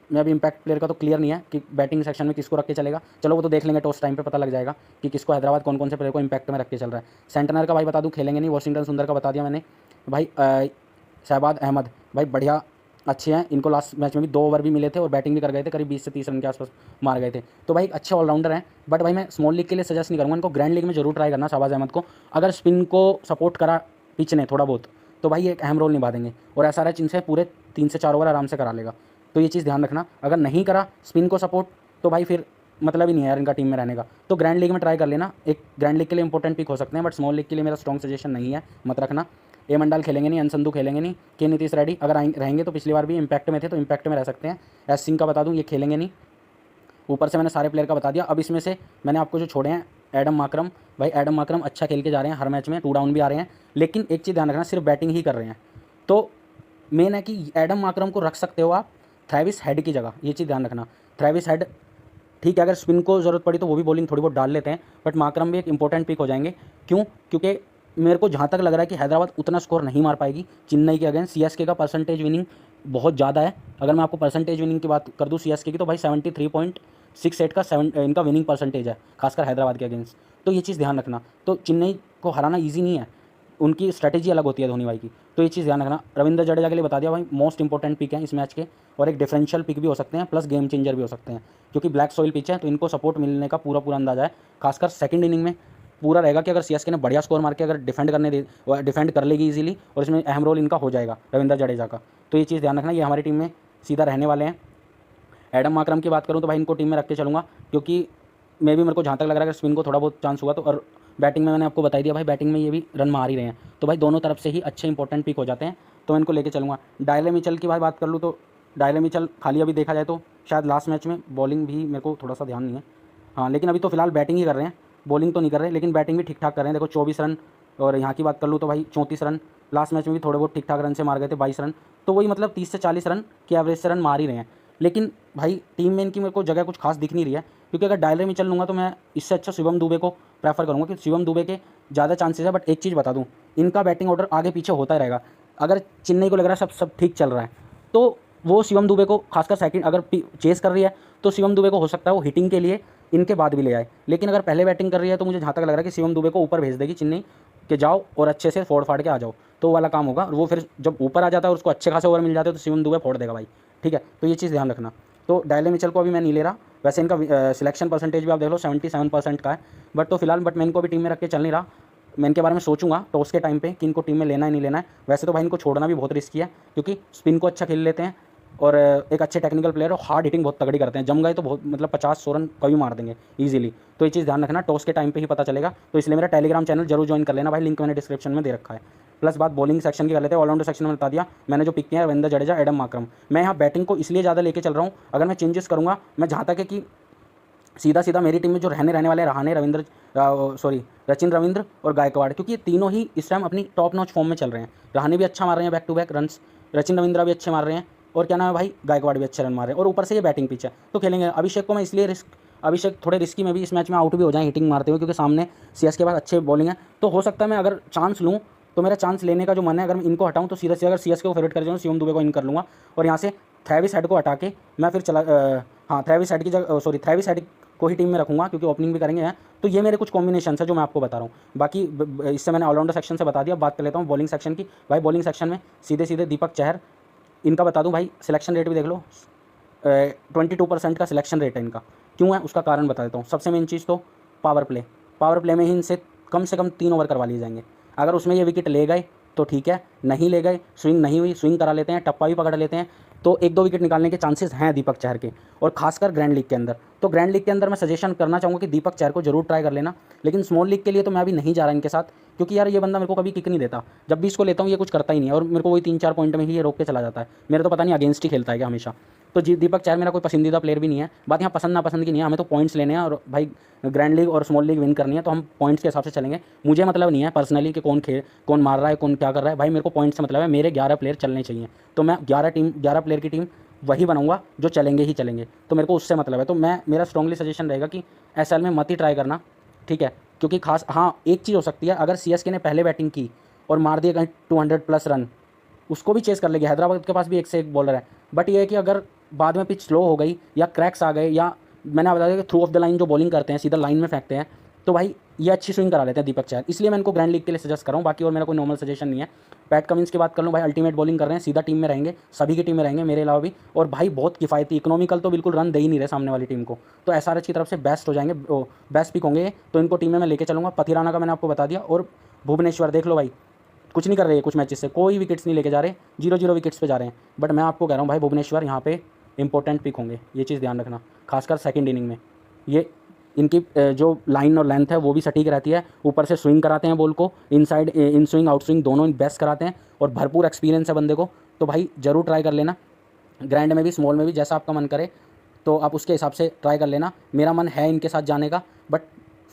S1: में अभी इम्पैक्ट प्लेयर का तो क्लियर नहीं है कि बैटिंग सेक्शन में किसको रख के चलेगा। चलो वो तो देख लेंगे, टॉस टाइम पे पता लग जाएगा कि किसको हैदराबाद कौन कौन से प्लेयर को इम्पैक्ट में रख के चल रहा है। सेंटनर का भाई बता दूँ खेलेंगे नहीं, वॉशिंगटन सुंदर का बता दिया मैंने। भाई शहबाद अहमद भाई बढ़िया अच्छे हैं, इनको लास्ट मैच में भी 2 ओवर भी मिले थे और बैटिंग भी कर गए थे, करीब 20 से 30 रन के आसपास मार गए थे। तो भाई अच्छे ऑलराउंडर हैं। बट भाई मैं स्मॉल लीग के लिए सजेस्ट नहीं करूँगा, इनको ग्रैंड लीग में जरूर ट्राई करना। शहबाज अहमद को अगर स्पिन को सपोर्ट करा पिच ने थोड़ा बहुत, तो भाई एक अहम रोल निभा देंगे और एसआरएच इनसे पूरे 3 से 4 ओवर आराम से करा लेगा। तो ये चीज़ ध्यान रखना। अगर नहीं करा स्पिन को सपोर्ट तो भाई फिर मतलब ही नहीं है यार इनका टीम में रहने का। तो ग्रैंड लीग में ट्राई कर लेना। एक ग्रैंड लीग के लिए इंपॉर्टेंट पिक हो सकते हैं, बट स्मॉल लीग के लिए मेरा स्ट्रॉन्ग सजेशन नहीं है, मत रखना। ए मंडल खेलेंगे नहीं, एन संधू खेलेंगे नहीं, के नीतीश रेड्डी अगर रहेंगे तो पिछली बार भी इम्पैक्ट में थे तो इम्पैक्ट में रह सकते हैं। एस सिंह का बता दूँ ये खेलेंगे नहीं। ऊपर से मैंने सारे प्लेयर का बता दिया। अब इसमें से मैंने आपको जो छोड़े हैं, एडम माकरम, भाई एडम माकरम अच्छा खेल के जा रहे हैं, हर मैच में 2 डाउन भी आ रहे हैं, लेकिन एक चीज़ ध्यान रखना, सिर्फ बैटिंग ही कर रहे हैं। तो मेन है कि एडम माकरम को रख सकते हो आप ट्रेविस हेड की जगह, ये चीज़ ध्यान रखना। ट्रेविस हेड ठीक है, अगर स्पिन को ज़रूरत पड़ी तो वो भी बॉलिंग थोड़ी बहुत डाल लेते हैं, बट माकरम भी एक इंपॉर्टेंट पिक हो जाएंगे। क्यों? क्योंकि मेरे को जहाँ तक लग रहा है कि हैदराबाद उतना स्कोर नहीं मार पाएगी चेन्नई के अगेंस्ट। सीएसके का परसेंटेज विनिंग बहुत ज़्यादा है। अगर मैं आपको परसेंटेज विनिंग की बात कर दूँ सीएसके की, तो भाई 73.68 का इनका विनिंग परसेंटेज है, खासकर हैदराबाद के अगेंस्ट। तो ये चीज़ ध्यान रखना। तो चेन्नई को हराना ईजी नहीं है, उनकी स्ट्रैटेजी अलग होती है धोनी भाई की। तो ये चीज़ ध्यान रखना। रविंद्र जडेजा के लिए बता दिया भाई, मोस्ट इंपॉर्टेंट पिक है इस मैच के, और एक डिफरेंशियल पिक भी हो सकते हैं, प्लस गेम चेंजर भी हो सकते हैं, क्योंकि ब्लैक सॉइल पिच है तो इनको सपोर्ट मिलने का पूरा अंदाजा है। खासकर सेकंड इनिंग में पूरा रहेगा कि अगर सीएसके ने बढ़िया स्कोर मार के अगर डिफेंड कर लेगी इजीली, और इसमें अहम रोल इनका हो जाएगा रविंद्र जडेजा का। तो ये चीज़ ध्यान रखना, ये हमारी टीम में सीधा रहने वाले हैं। एडम माकरम की बात करूँ तो भाई इनको टीम में रख के चलूँगा, क्योंकि मेरे को जहाँ तक लग रहा है कि स्पिन को थोड़ा बहुत चांस हुआ तो, और बैटिंग में मैंने आपको बता दिया भाई, बैटिंग में ये भी रन मार ही रहे हैं, तो भाई दोनों तरफ से ही अच्छे इंपॉर्टेंट पिक हो जाते हैं, तो मैं इनको लेके चलूँगा। डायले मिचेल की बात कर लूँ तो डायले मिचेल खाली अभी देखा जाए तो शायद लास्ट मैच में बॉलिंग भी मेरे को थोड़ा सा ध्यान नहीं है, हाँ, लेकिन अभी तो फिलहाल बैटिंग ही कर रहे हैं, बॉलिंग तो नहीं कर रहे, लेकिन बैटिंग भी ठीक ठाक कर रहे हैं। देखो 24 रन, और यहाँ की बात कर लूँ तो भाई 34 रन, लास्ट मैच में भी थोड़े बहुत ठीक ठाक रन से मार गए थे 22 रन, तो वही मतलब 30 से 40 रन की एवरेज से रन मार ही रहे हैं। लेकिन भाई टीम में इनकी मेरे को जगह कुछ खास दिख नहीं रही है, क्योंकि अगर डायले में चल लूँगा तो मैं इससे अच्छा शिवम दुबे को प्रेफर करूँगा, कि शिवम दुबे के ज़्यादा चांसेस है। बट एक चीज़ बता दूँ, इनका बैटिंग ऑर्डर आगे पीछे होता रहेगा। अगर चेन्नई को लग रहा है सब ठीक चल रहा है, तो वो शिवम दुबे को खासकर सेकंड अगर चेस कर रही है तो शिवम दुबे को हो सकता है वो हिटिंग के लिए इनके बाद भी ले आए। लेकिन अगर पहले बैटिंग कर रही है तो मुझे जहाँ तक लग रहा है कि शिवम दुबे को ऊपर भेज देगी चेन्नई, कि जाओ और अच्छे से फोड़ फाड़ के आ जाओ, तो वाला काम होगा। और वो फिर जब ऊपर आ जाता है और उसको अच्छे खासे ओवर मिल जाते हैं तो शिवम दुबे फोड़ देगा भाई, ठीक है। तो ये चीज़ ध्यान रखना। तो डायले मिचेल को अभी मैं नहीं ले रहा, वैसे इनका सिलेक्शन परसेंटेज भी आप देख लो 77% का है, बट मैं इनको भी टीम में रख के चल नहीं रहा। मैं इनके बारे में सोचूंगा टॉस के टाइम पे कि इनको टीम में लेना है नहीं लेना है। वैसे तो भाई इनको छोड़ना भी बहुत रिस्की है, क्योंकि स्पिन को अच्छा खेल लेते हैं और एक अच्छे टेक्निकल प्लेयर और हार्ड हिटिंग बहुत तगड़ी करते हैं। जम गए तो बहुत मतलब 50-100 रन कभी मार देंगे ईजिली। तो ये चीज़ ध्यान रखना, टॉस के टाइम पे ही पता चलेगा। तो इसलिए मेरा टेलीग्राम चैनल जरूर ज्वाइन कर लेना भाई, लिंक मैंने डिस्क्रिप्शन में दे रखा है। प्लस बात बॉलिंग सेक्शन की कर लेते हैं। ऑलराउंडर सेक्शन में बता दिया मैंने जो पिक किया है, रविंद्र जडेजा, एडम माकरम। मैं यहाँ बैटिंग को इसलिए ज़्यादा लेके चल रहा हूँ, अगर मैं चेंजेस करूँगा, मैं जहाँ तक है कि सीधा मेरी टीम में जो रहने वाले रचिन रविंद्र और गायकवाड़, क्योंकि ये तीनों ही इस टाइम अपनी टॉप नॉच फॉर्म में चल रहे हैं। रहाणे भी अच्छा मार रहे हैं back to back runs, Rachin Ravindra भी अच्छे मार रहे हैं, और क्या नाम है भाई, गायकवाड़ भी अच्छे रन मार रहे हैं, और ऊपर से ये बैटिंग पिच है, तो खेलेंगे। अभिषेक को मैं इसलिए अभिषेक थोड़े रिस्की में भी इस मैच में आउट भी हो जाए हिटिंग मारते हुए, क्योंकि सामने सीएस के पास अच्छे बॉलिंग है। तो हो सकता है मैं अगर चांस लूँ तो मेरा चांस लेने का जो मन है, अगर मैं इनको हटाऊँ तो सीधा अगर सीएस को फेवरेट कर जाऊँ, शिवम दुबे को इन कर लूँगा, और यहाँ से थ्रेविस हेड को हटा के मैं फिर हाँ थ्रेविस हेड की जगह थ्रेविस हेड को ही टीम में रखूँगा क्योंकि ओपनिंग भी करेंगे हैं। तो ये मेरे कुछ कॉम्बिनेशन है जो मैं आपको बता रहा हूँ। बाकी इससे मैंने ऑलराउंडर सेक्शन से बता दिया। बात कर लेता हूँ बॉलिंग सेक्शन की। भाई बॉलिंग सेक्शन में सीधे सीधे दीपक चहर, इनका बता दूँ भाई सिलेक्शन रेट भी देख लो, 22% का सिलेक्शन रेट है इनका। क्यों है उसका कारण बता देता हूँ। सबसे मेन चीज़ तो पावर प्ले में ही इनसे कम से कम 3 ओवर करवा लिए जाएंगे। अगर उसमें ये विकेट ले गए तो ठीक है, नहीं ले गए, स्विंग नहीं हुई, स्विंग करा लेते हैं, टप्पा भी पकड़ लेते हैं, तो 1-2 विकेट निकालने के चांसेस हैं दीपक चहर के, और खासकर ग्रैंड लीग के अंदर। तो ग्रैंड लीग के अंदर मैं सजेशन करना चाहूँगा कि दीपक चहर को जरूर ट्राई कर लेना। लेकिन स्मॉल लीग के लिए तो मैं अभी नहीं जा रहा इनके साथ, क्योंकि यार ये बंदा मेरे को कभी किक नहीं देता। जब भी इसको लेता हूँ ये कुछ करता ही नहीं है, और मेरे को वही 3-4 पॉइंट में ही ये रोक के चला जाता है। मेरे तो पता नहीं अगेंस्ट ही खेलता है क्या हमेशा। तो जी दीपक चहर मेरा कोई पसंदीदा प्लेयर भी नहीं है। बात यहाँ पसंद नापसंद की नहीं है, हमें तो पॉइंट्स लेने हैं, और भाई ग्रैंड लीग और स्मॉल लीग विन करनी है, तो हम पॉइंट्स के हिसाब से चलेंगे। मुझे मतलब नहीं है पर्सनली कि कौन मार रहा है, कौन क्या कर रहा है। भाई मेरे को पॉइंट से मतलब है, मेरे 11 प्लेयर चलने चाहिए। तो मैं 11 प्लेयर की टीम वही बनाऊंगा जो चलेंगे ही चलेंगे। तो मेरे को उससे मतलब है। तो मेरा स्ट्रांगली सजेशन रहेगा कि एसएल में मत ही ट्राई करना, ठीक है। क्योंकि खास हाँ एक चीज़ हो सकती है, अगर सीएसके ने पहले बैटिंग की और मार दिए कहीं 200+ रन, उसको भी चेस कर लेगी। हैदराबाद के पास भी एक से एक बॉलर है। बट ये है कि अगर बाद में पिच स्लो हो गई या क्रैक्स आ गए, या मैंने बता दिया कि थ्रू ऑफ द लाइन जो बॉलिंग करते हैं सीधा लाइन में फेंकते हैं, तो भाई ये अच्छी स्विंग करा लेते हैं दीपक चहर। इसलिए मैं इनको ग्रैंड लीग के लिए सजेस्ट कर रहा हूँ। बाकी और मेरा कोई नॉर्मल सजेशन नहीं है। पैट कमिंस की बात कर लूँ, भाई अल्टीमेट बॉलिंग कर रहे हैं, सीधा टीम में रहेंगे, सभी की टीम में रहेंगे मेरे अलावा भी। और भाई बहुत किफ़ायती इकोनॉमिकल, तो बिल्कुल रन दे ही नहीं रहे सामने वाली टीम को। तो एसआरएच की तरफ से बेस्ट हो जाएंगे, बेस्ट पिक होंगे, तो इनको टीम में मैं लेके चलूँगा। पथिराना का मैंने आपको बता दिया। और भुवनेश्वर देख लो भाई, कुछ नहीं कर रहे हैं कुछ मैचेस से, कोई विकेट्स नहीं लेके जा रहे, 0-0 विकेट्स पे जा रहे हैं। बट मैं आपको कह रहा हूँ भाई भुवनेश्वर यहाँ पे इंपॉर्टेंट पिक होंगे, ये चीज़ ध्यान रखना। खासकर सेकंड इनिंग में ये इनकी जो लाइन और लेंथ है वो भी सटीक रहती है। ऊपर से स्विंग कराते हैं बॉल को, inside in swing out swing दोनों बेस्ट कराते हैं, और भरपूर एक्सपीरियंस है बंदे को। तो भाई ज़रूर ट्राई कर लेना, ग्रैंड में भी स्मॉल में भी, जैसा आपका मन करे तो आप उसके हिसाब से ट्राई कर लेना। मेरा मन है इनके साथ जाने का। बट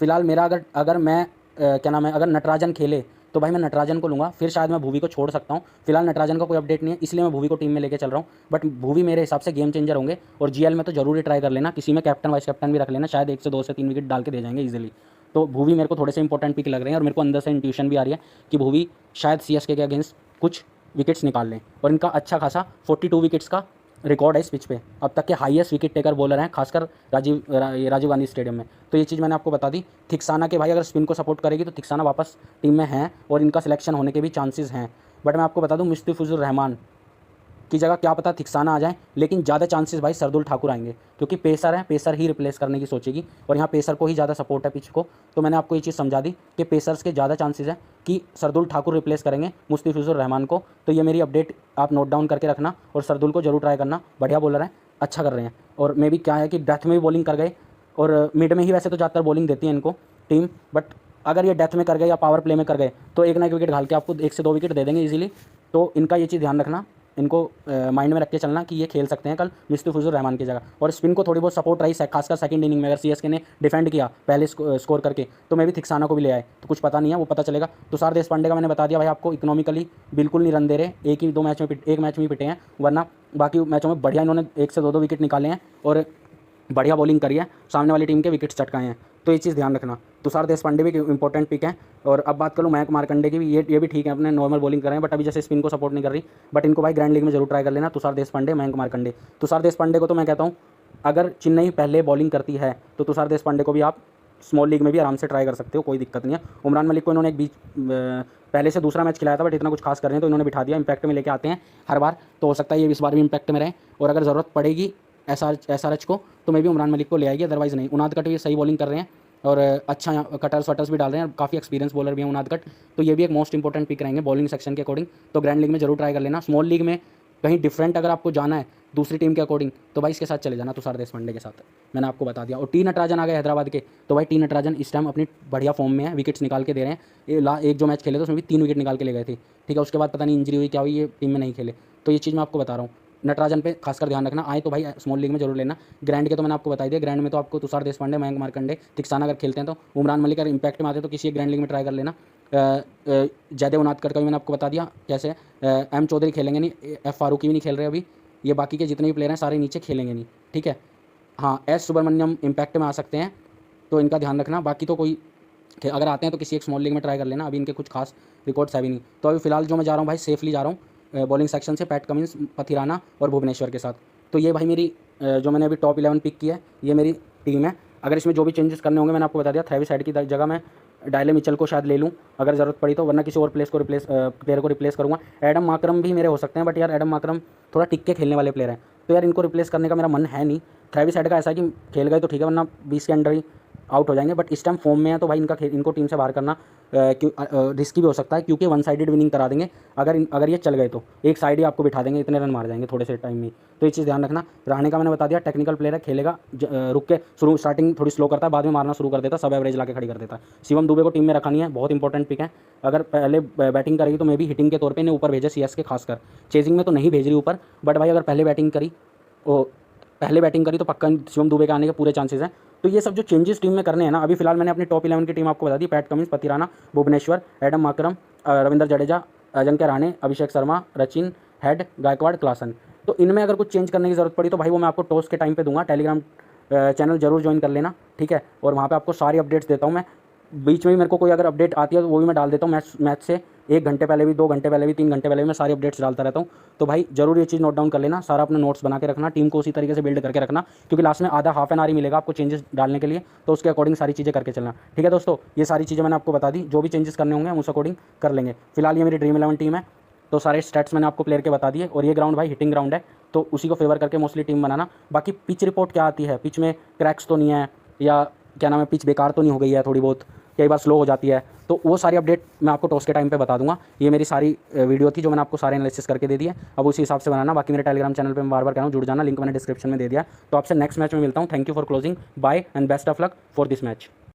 S1: फिलहाल मेरा अगर मैं क्या नाम है, अगर नटराजन खेले तो भाई मैं नटराजन को लूँगा, फिर शायद मैं भूवी को छोड़ सकता हूँ। फिलहाल नटराजन का कोई अपडेट नहीं है, इसलिए मैं भूवी को टीम में लेके चल रहा हूँ। बट भूवी मेरे हिसाब से गेम चेंजर होंगे, और जीएल में तो जरूर ट्राई कर लेना, किसी में कैप्टन वाइस कैप्टन भी रख लेना, शायद 1 से 2 से 3 विकेट डाल के दे जाएंगे ईजिली। तो भूवी मेरे को थोड़े से इंपॉर्टेंट पिक लग रहे हैं, और मेरे को अंदर से इंट्यूशन भी आ रही है कि भूवी शायद सीएसके के अगेंस्ट कुछ विकेट्स निकाल लें। और इनका अच्छा खासा 42 विकेट्स का रिकॉर्ड है इस पिच पे, अब तक के हाईएस्ट विकेट टेकर बॉलर हैं, खासकर राजीव गांधी स्टेडियम में। तो ये चीज़ मैंने आपको बता दी। थिक्साना के भाई अगर स्पिन को सपोर्ट करेगी तो थिक्साना वापस टीम में हैं, और इनका सिलेक्शन होने के भी चांसेस हैं। बट मैं आपको बता दूं मुस्तफिजुर रहमान की जगह क्या पता थिक्साना आ जाए, लेकिन ज़्यादा चांसेस भाई सरदुल ठाकुर आएंगे, क्योंकि पेसर है, पेसर ही रिप्लेस करने की सोचेगी, और यहाँ पेसर को ही ज़्यादा सपोर्ट है पिच को। तो मैंने आपको ये चीज़ समझा दी कि पेसर्स के ज़्यादा चांसेस है कि सरदुल ठाकुर रिप्लेस करेंगे मुस्तफिजुर रहमान को। तो ये मेरी अपडेट आप नोट डाउन करके रखना, और सरदुल को जरूर ट्राई करना, बढ़िया बॉलर है, अच्छा कर रहे हैं। और मे भी क्या है कि डेथ में भी बॉलिंग कर गए, और मिड में ही वैसे तो ज़्यादातर बॉलिंग देती है इनको टीम, बट अगर ये डेथ में कर गए या पावर प्ले में कर गए तो एक ना एक विकेट घाल के आपको 1 से 2 विकेट दे देंगे इजीली। तो इनका ये चीज़ ध्यान रखना, इनको माइंड में रख के चलना कि ये खेल सकते हैं कल मुस्तफिजुर रहमान की जगह। और स्पिन को थोड़ी बहुत सपोर्ट रही, खासकर सेकंड इनिंग में अगर सीएसके ने डिफेंड किया पहले स्कोर करके, तो मैं भी थिक्साना को भी ले आए, तो कुछ पता नहीं है, वो पता चलेगा। तुषार देशपांडे का मैंने बता दिया भाई आपको, इकोनॉमिकली बिल्कुल नहीं रन दे रहे, एक मैच में ही पिटे हैं, वरना बाकी मैचों में बढ़िया इन्होंने 1 से 2 विकेट निकाले हैं, और बढ़िया बॉलिंग करी है, सामने वाली टीम के विकेट्स चटकाए हैं। तो ये चीज़ ध्यान रखना। तुषार देशपांडे भी इंपॉर्टेंट पिक है। और अब बात करूँ मयंक मार्कंडे की भी, ये भी ठीक है, अपने नॉर्मल बॉलिंग कर रहे हैं, बट अभी जैसे स्पिन को सपोर्ट नहीं कर रही। बट इनको भाई ग्रैंड लीग में जरूर ट्राई कर लेना, तुषार देशपांडे, मयंक मार्कंडे। तुषार देशपांडे को तो मैं कहता हूँ अगर चेन्नई पहले बॉलिंग करती है तो तुषार देशपांडे को भी आप स्मॉल लीग में भी आराम से ट्राई कर सकते हो, कोई दिक्कत नहीं है। उमरान मलिक को इन्होंने एक बीच पहले से दूसरा मैच खिलाया था, बट इतना कुछ खास कर रहे हैं तो इन्होंने बिठा दिया, इंपैक्ट में लेके आते हैं हर बार, तो हो सकता है ये इस बार भी इंपैक्ट में रहें। और अगर ज़रूरत पड़ेगी एसआरएच को तो मैं भी उमरान मलिक को ले आएगी, अदरवाइज़ नहीं। उनादकट भी सही बॉलिंग कर रहे हैं, और अच्छा कटर्स वटर्स भी डाल रहे हैं, काफ़ी एक्सपीरियंस बॉलर भी हैं उनादकट। तो ये भी एक मोस्ट इंपॉर्टेंट पिक रहेंगे बॉलिंग सेक्शन के अकॉर्डिंग। तो ग्रैंड लीग में जरूर ट्राई कर लेना। स्मॉल लीग में कहीं डिफरेंट अगर आपको जाना है दूसरी टीम के अकॉर्डिंग, तो भाई इसके साथ चले जाना, तुषार देशपांडे के साथ, मैंने आपको बता दिया। और टी नटराजन आ गए हैदराबाद के, तो भाई टी नटराजन इस टाइम अपनी बढ़िया फॉर्म में है, विकेट्स निकाल के दे रहे हैं। एक जो मैच खेले तो उसमें भी 3 विकेट निकाल के ले गए थे, ठीक है। उसके बाद पता नहीं इंजरी हुई क्या हुई, ये टीम में नहीं खेले। तो ये चीज़ मैं आपको बता रहा हूँ, नटराजन पे खासकर ध्यान रखना। आए तो भाई स्मॉल लीग में जरूर लेना। ग्रैंड के तो मैंने आपको बता दिया, ग्रैंड में तो आपको तुषार देशपांडे, मयंक मार्कंडे, थिक्साना अगर खेलते हैं तो उमरान मलिक, अगर इंपैक्ट में आते हैं तो किसी एक ग्रैंड लीग में ट्राई कर लेना। जयदेव उनादकट का भी मैंने आपको बता दिया कैसे। एम चौधरी खेलेंगे नहीं, एफ फारूकी भी नहीं खेल रहे अभी, ये बाकी के जितने भी प्लेयर हैं सारे नीचे खेलेंगे नहीं, ठीक है। हाँ, एस सुब्रमण्यम इंपैक्ट में आ सकते हैं, तो इनका ध्यान रखना। बाकी तो कोई अगर आते हैं तो किसी एक स्मॉल लीग में ट्राई कर लेना, अभी इनके कुछ खास रिकॉर्ड्स है भी नहीं। तो अभी फिलहाल जो मैं जा रहा हूँ भाई सेफली जा रहा हूँ, बॉलिंग सेक्शन से पैट कमिंस, पथिराना और भुवनेश्वर के साथ। तो ये भाई मेरी जो मैंने अभी टॉप 11 पिक की है, ये मेरी टीम है। अगर इसमें जो भी चेंजेस करने होंगे मैंने आपको बता दिया। थ्रेविस हेड की जगह मैं डायले मिचेल को शायद ले लूँ अगर ज़रूरत पड़ी तो, वरना किसी और प्लेयर को रिप्लेस करूँगा। एडम मार्करम भी मेरे हो सकते हैं, बट यार एडम मार्करम थोड़ा टिक के खेलने वाले प्लेयर हैं, तो यार इनको रिप्लेस करने का मेरा मन है नहीं। थ्रेविस हेड का ऐसा है कि खेल गए तो ठीक है, वरना 20 के अंडर ही आउट हो जाएंगे। बट इस टाइम फॉर्म में है तो भाई इनको टीम से बाहर करना रिस्की भी हो सकता है, क्योंकि वन साइडेड विनिंग करा देंगे। अगर ये चल गए तो एक साइड ही आपको बिठा देंगे, इतने रन मार जाएंगे थोड़े से टाइम में। तो ये चीज़ ध्यान रखना। रहाणे का मैंने बता दिया, टेक्निकल प्लेयर है, खेलेगा, रुक के स्टार्टिंग थोड़ी स्लो करता है, बाद में मारना शुरू कर देता, सब एवरेज ला के खड़ी कर देता है। शिवम दुबे को टीम में रखा नहीं है, बहुत इंपॉर्टेंट पिक है। अगर पहले बैटिंग करेगी तो मैं भी हिटिंग के तौर पर इन्हें ऊपर भेजे, CS के खासकर। चेजिंग में तो नहीं भेज रही ऊपर, बट भाई अगर पहले बैटिंग करी तो पक्का शिवम दुबे के आने के पूरे चांसेस हैं। तो ये सब जो चेंजेस टीम में करने हैं ना, अभी फिलहाल मैंने अपनी टॉप 11 की टीम आपको बता दी। Pat Cummins, Pathirana, Bhuvneshwar, Aiden Markram, Ravindra Jadeja, Ajinkya Rahane, Abhishek Sharma, Rachin, Head, Gaikwad, Klaasen. तो इनमें अगर कुछ चेंज करने की ज़रूरत पड़ी तो भाई वो मैं आपको टॉस के टाइम पे दूंगा। टेलीग्राम चैनल जरूर ज्वाइन कर लेना, ठीक है। और वहाँ पे आपको सारी अपडेट्स देता हूँ मैं। बीच में भी मेरे को कोई अगर अपडेट आती है तो वो भी मैं डाल देता हूँ। मैच से 1 घंटे पहले भी, 2 घंटे पहले भी, 3 घंटे पहले भी मैं सारी अपडेट्स डालता रहता हूँ। तो भाई जरूर ये चीज़ नोट डाउन कर लेना, सारा अपने नोट्स बना के रखना, टीम को उसी तरीके से बिल्ड करके रखना, क्योंकि लास्ट में आधा हाफ एन आवर ही मिलेगा आपको चेंजेस डालने के लिए। तो उसके अकॉर्डिंग सारी चीज़ें करके चलना, ठीक है दोस्तों। ये सारी चीज़ें मैंने आपको बता दी, जो भी चेंजेस करने होंगे हम उस अकॉर्डिंग कर लेंगे। फिलहाल ये मेरी ड्रीम 11 टीम है, तो सारे स्टैट्स मैंने आपको प्लेयर के बता दिए। और ये ग्राउंड भाई हिटिंग ग्राउंड है, तो उसी को फेवर करके मोस्टली टीम बनाना। बाकी पिच रिपोर्ट क्या आती है, पिच में क्रैक्स तो नहीं है, या क्या नाम है, पिच बेकार तो नहीं हो गई है, थोड़ी बहुत कई बार स्लो हो जाती है, तो वो सारी अपडेट मैं आपको टॉस के टाइम पे बता दूंगा। ये मेरी सारी वीडियो थी जो मैंने आपको सारे एनालिसिस करके दे दिए, अब उसी हिसाब से बनाना। बाकी मेरे टेलीग्राम चैनल पे मैं बार बार कह रहा हूँ जुड़ जाना, लिंक मैंने डिस्क्रिप्शन में दे दिया। तो आपसे नेक्स्ट मैच में मिलता हूँ। Thank you for closing, bye and best of luck for this match.